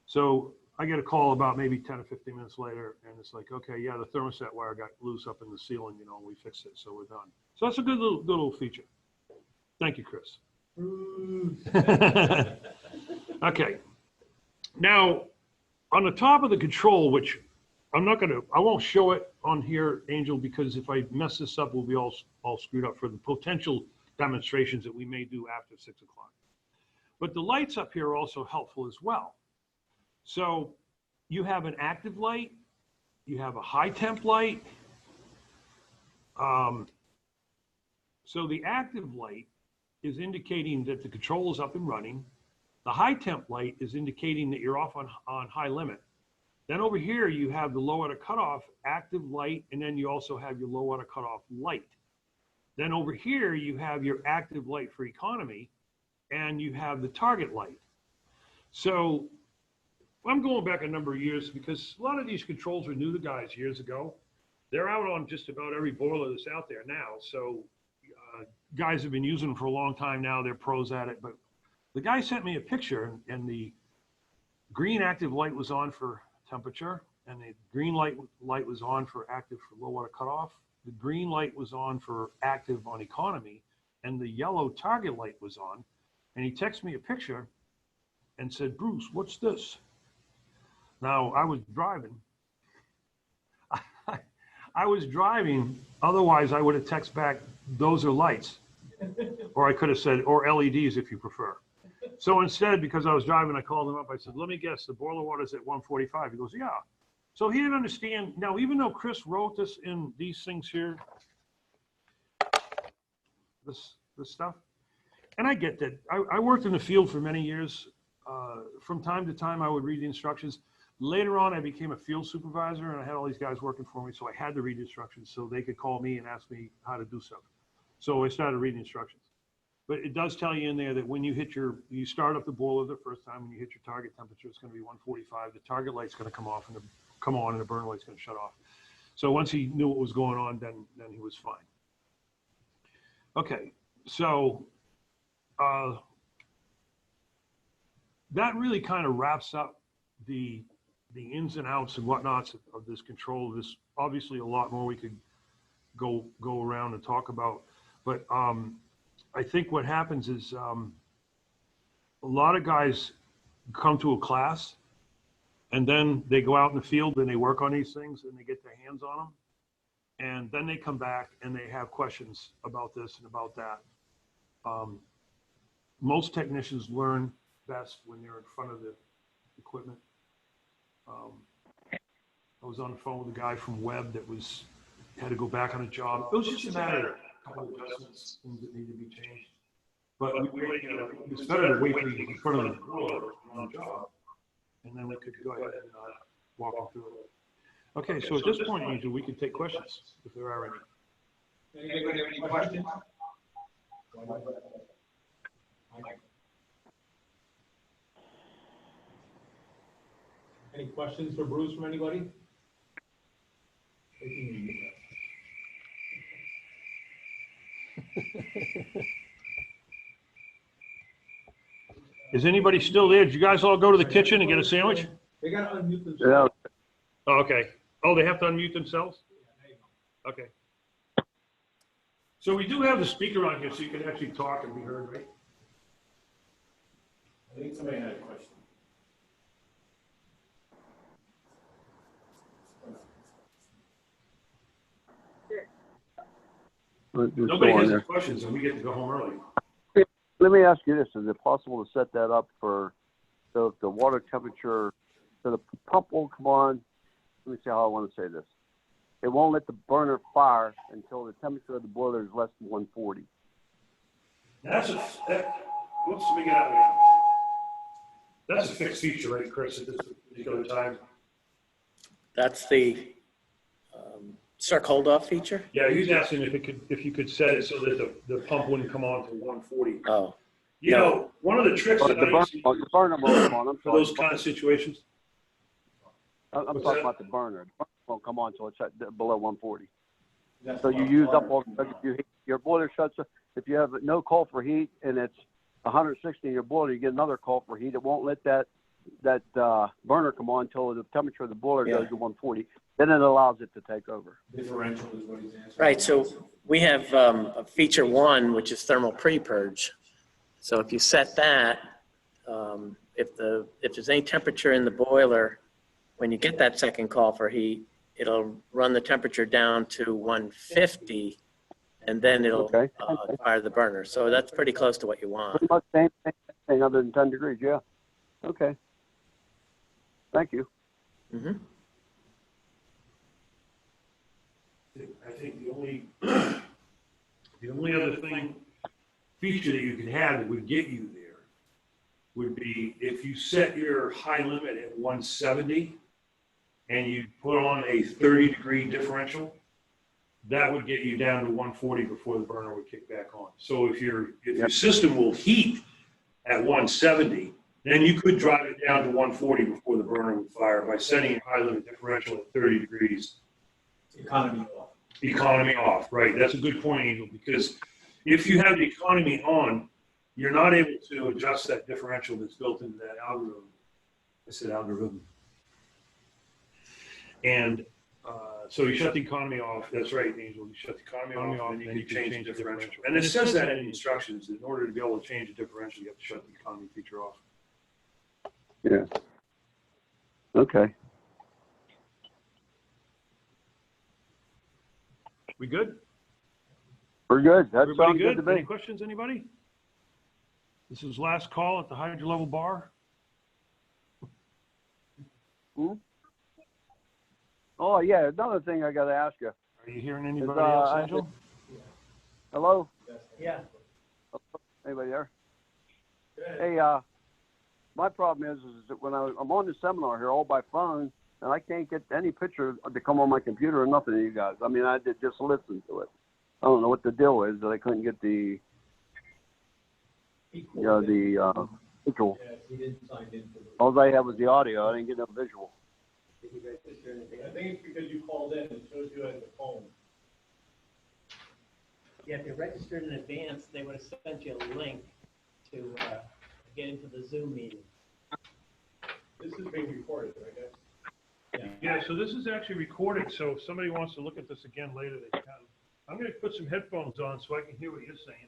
So I get a call about maybe 10 or 15 minutes later, and it's like, okay, yeah, the thermostat wire got loose up in the ceiling, we fixed it, so we're done. So that's a good little feature. Thank you, Chris. Okay. Now, on the top of the control, which I won't show it on here, Angel, because if I mess this up, we'll be all screwed up for the potential demonstrations that we may do after 6 o'clock. But the lights up here are also helpful as well. So you have an active light, you have a high temp light. So the active light is indicating that the control is up and running. The high temp light is indicating that you're off on high limit. Then over here, you have the low water cutoff active light, and then you also have your low water cutoff light. Then over here, you have your active light for economy, and you have the target light. So I'm going back a number of years because a lot of these controls were new to guys years ago. They're out on just about every boiler that's out there now. So guys have been using them for a long time now. They're pros at it. But the guy sent me a picture, and the green active light was on for temperature, and the green light was on for active for low water cutoff. The green light was on for active on economy, and the yellow target light was on. And he texted me a picture and said, Bruce, what's this? Now, I was driving. I was driving, otherwise I would have texted back, those are lights. Or I could have said, or LEDs if you prefer. So instead, because I was driving, I called him up. I said, let me guess, the boiler water's at 145. He goes, yeah. So he didn't understand. Now, even though Chris wrote this in these things here, this stuff, and I get that. I worked in the field for many years. From time to time, I would read the instructions. Later on, I became a field supervisor, and I had all these guys working for me, so I had to read instructions so they could call me and ask me how to do stuff. So I started reading instructions. But it does tell you in there that when you you start up the boiler the first time, when you hit your target temperature, it's going to be 145. The target light's going to come on, and the burn light's going to shut off. So once he knew what was going on, then he was fine. Okay, so that really kind of wraps up the ins and outs and whatnots of this control. There's obviously a lot more we could go around and talk about, but I think what happens is a lot of guys come to a class and then they go out in the field and they work on these things and they get their hands on them, and then they come back and they have questions about this and about that. Most technicians learn best when they're in front of the equipment. I was on the phone with a guy from Webb that had to go back on a job. It was just a matter of a couple of adjustments, things that needed to be changed. But it's better to wait till you're in front of the boiler on the job, and then we could go ahead and walk them through it. Okay, so at this point, Angel, we can take questions if there are any. Anybody have any questions? Any questions for Bruce from anybody? Is anybody still there? Did you guys all go to the kitchen and get a sandwich? They got to unmute themselves. Oh, okay. Oh, they have to unmute themselves? Okay. So we do have the speaker on here so you can actually talk and be heard, right? I think somebody had a question. Nobody has any questions, and we get to go home early. Let me ask you this: is it possible to set that up so if the water temperature, so the pump won't come on? Let me see how I want to say this. It won't let the burner fire until the temperature of the boiler is less than 140. Whoops, let me get out of here. That's a fixed feature, right, Chris, at this particular time? That's the circ hold off feature? Yeah, he's asking if you could set it so that the pump wouldn't come on to 140. Oh. You know, one of the tricks that I use The burner won't come on. I'm for sorry. those kind of situations. I'm What's talking that? about the burner. The burner won't come on until it's at below 140. So you use up all your boiler shuts. If you have no call for heat and it's 160 in your boiler, you get another call for heat. It won't let that burner come on until the temperature of the boiler goes to 140. Then it allows it to take over. Differential is what he's answering. Right, so we have a feature 1, which is thermal pre-purge. So if you set that, if there's any temperature in the boiler, when you get that second call for heat, it'll run the temperature down to 150, and then it'll fire the burner. So that's pretty close to what you want. Pretty much same thing other than 10 degrees, yeah. Okay. Thank you. Mm-hmm. I think the only other feature that you can have that would get you there would be if you set your high limit at 170 and you put on a 30-degree differential, that would get you down to 140 before the burner would kick back on. So if your system will heat at 170, then you could drive it down to 140 before the burner would fire by setting your high limit differential at 30 degrees. Economy off. Economy off, right. That's a good point, Angel, because if you have the economy on, you're not able to adjust that differential that's built into that algorithm. I said algorithm. And so you shut the economy off. That's right, Angel. You shut the economy off, and then you can change the differential. And it says that in the instructions. In order to be able to change the differential, you have to shut the economy feature off. Yeah. Okay. We good? We're good. That Everybody sounds good good? to Any me. questions, anybody? This is last call at the Hydrolevel bar. Oh, yeah. Another thing I got to ask you. Are you hearing anybody else, Angel? Hello? Yeah. Anybody there? Hey, my problem is that when I'm on the seminar here all by phone, and I can't get any picture to come on my computer or nothing of you guys. I mean, I did just listen to it. I don't know what the deal is that I couldn't get the visual. Yeah, he didn't sign in for the. All I had was the audio. I didn't get no visual. I think it's because you called in. It shows you as the phone. Yeah, if you registered in advance, they would have sent you a link to get into the Zoom meeting. This is being recorded, right? Yeah, so this is actually recorded, so if somebody wants to look at this again later, they can. I'm gonna put some headphones on so I can hear what you're saying,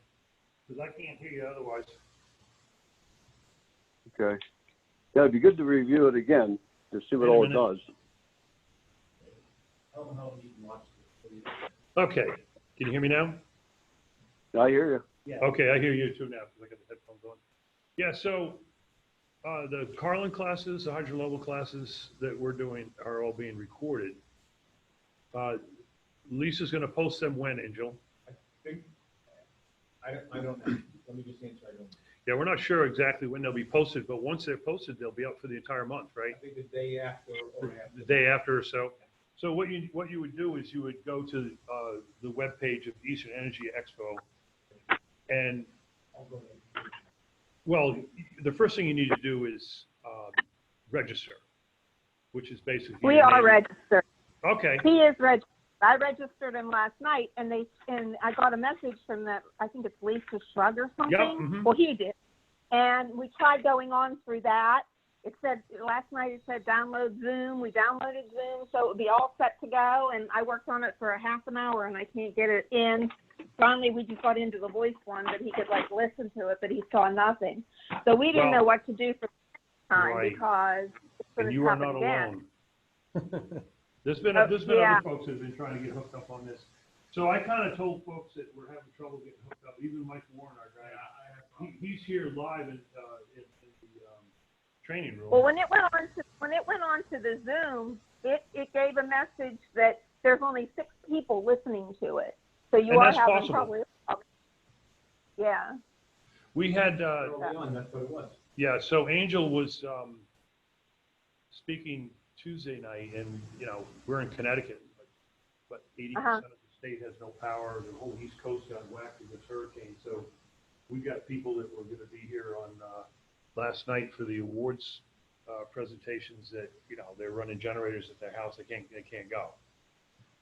because I can't hear you otherwise. Okay. Yeah, it'd be good to review it again to see what Wait a all it minute. does. I don't know if you can watch this. Okay, can you hear me now? I hear you. Yeah. Okay, I hear you too now, because I got the headphones on. Yeah, so, the Carlin classes, the Hydrolevel classes that we're doing are all being recorded. Lisa's gonna post them when, Angel? I think, I don't know. Let me just answer, I don't know. Yeah, we're not sure exactly when they'll be posted, but once they're posted, they'll be up for the entire month, right? I think the day after or after. The day after or so. So what you would do is you would go to the webpage of Eastern Energy Expo, and I'll go there. well, the first thing you need to do is register, which is basically We your are name. registered. Okay. He is registered. I registered him last night, and I got a message from that. I think it's Lisa Shrug or something. Yep, mhm. Well, he did, and we tried going on through that. It said last night. It said download Zoom. We downloaded Zoom, so it would be all set to go. And I worked on it for a half an hour, and I can't get it in. Finally, we just got into the voice one, that he could like listen to it, but he saw nothing. So we didn't Well, know what to do for the time right. because it's going And to you are happen not again. alone. There's been Yeah. other folks that have been trying to get hooked up on this. So I kind of told folks that we're having trouble getting hooked up. Even Mike Warren, our guy, he's here live in the training room. Well, when it went on to the Zoom, it gave a message that there's only 6 people listening to it. So you And are that's having possible. probably. Yeah. We had Early on, that's what it was. yeah. So Angel was speaking Tuesday night, and we're in Connecticut, but 80% of the state has no power. The whole East Coast got whacked with this hurricane. So we got people that were going to be here on last night for the awards presentations. That they're running generators at their house. They can't go.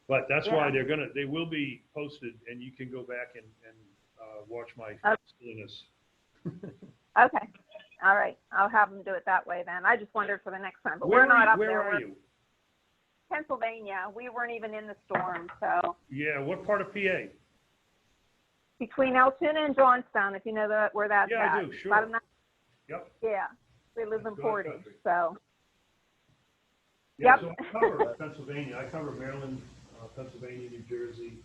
But that's why they will be posted, and you can go back and watch my silliness. Okay. All right. I'll have them do it that way then. I just wondered for the next time, but Where we're not up where there. are We're you? Pennsylvania. We weren't even in the storm, so Yeah, what part of PA? between Elton and Johnstown, if you know where that's Yeah, at. I do, sure. About a night. Yep. Yeah. We live That's in God's Portage, country. so. Yeah, Yep. so I cover Pennsylvania. I cover Maryland, Pennsylvania, New Jersey.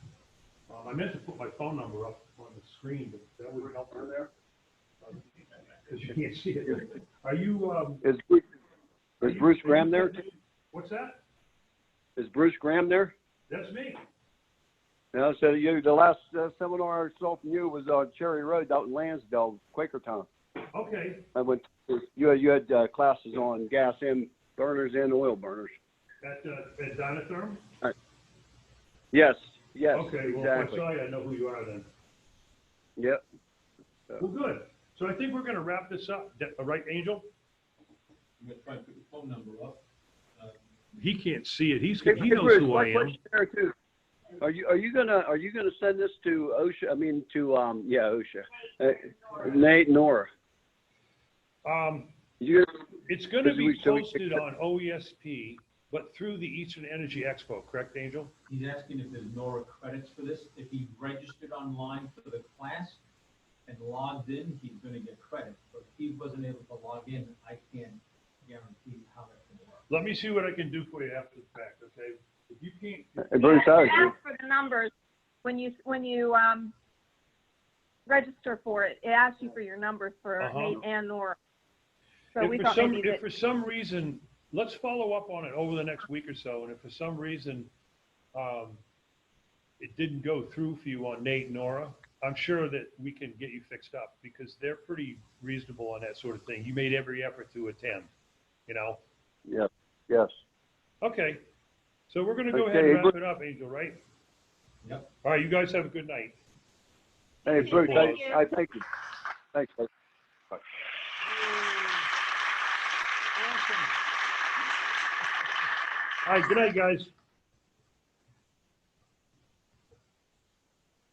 I meant to put my phone number up on the screen, but that wouldn't help her there. Because you can't see it. Are you? Is Bruce Graham there? What's that? Is Bruce Graham there? That's me. Yeah, so the last seminar I saw from you was on Cherry Road out in Lansdale, Quakertown. Okay. I went. You had classes on gas and burners and oil burners. At Dynatherm? Yes. Okay, well, exactly. if I saw you, I know who you are then. Yep. Well, good. So I think we're going to wrap this up. Right, Angel? I'm going to try and put the phone number up. He can't see it. He Hey, knows Bruce, who I one am. question there, too. Are you gonna send this to OSHA? I mean to OSHA, Nate and Nora. It's going to be so we- posted on OESP, but through the Eastern Energy Expo, correct, Angel? He's asking if there's NORA credits for this. If he registered online for the class and logged in, he's going to get credit. But if he wasn't able to log in, I can't guarantee how that's going to work. Let me see what I can do for you after the fact, okay? If you can't, Hey, Bruce, how is It you? asks for the numbers when you register for it. It asks you for your numbers for Nate and Nora. So we thought maybe if for some reason, let's follow up on it over the next week or so, and if for some reason it didn't go through for you on Nate and Nora, I'm sure that we can get you fixed up because they're pretty reasonable on that sort of thing. You made every effort to attend, Yes. Okay, so we're going to go Okay, ahead and wrap it up, Angel, right? Yep. All right, you guys have a good night. Hey, Bruce, Thank I thank you. Thanks. Bye. All right, good night, guys.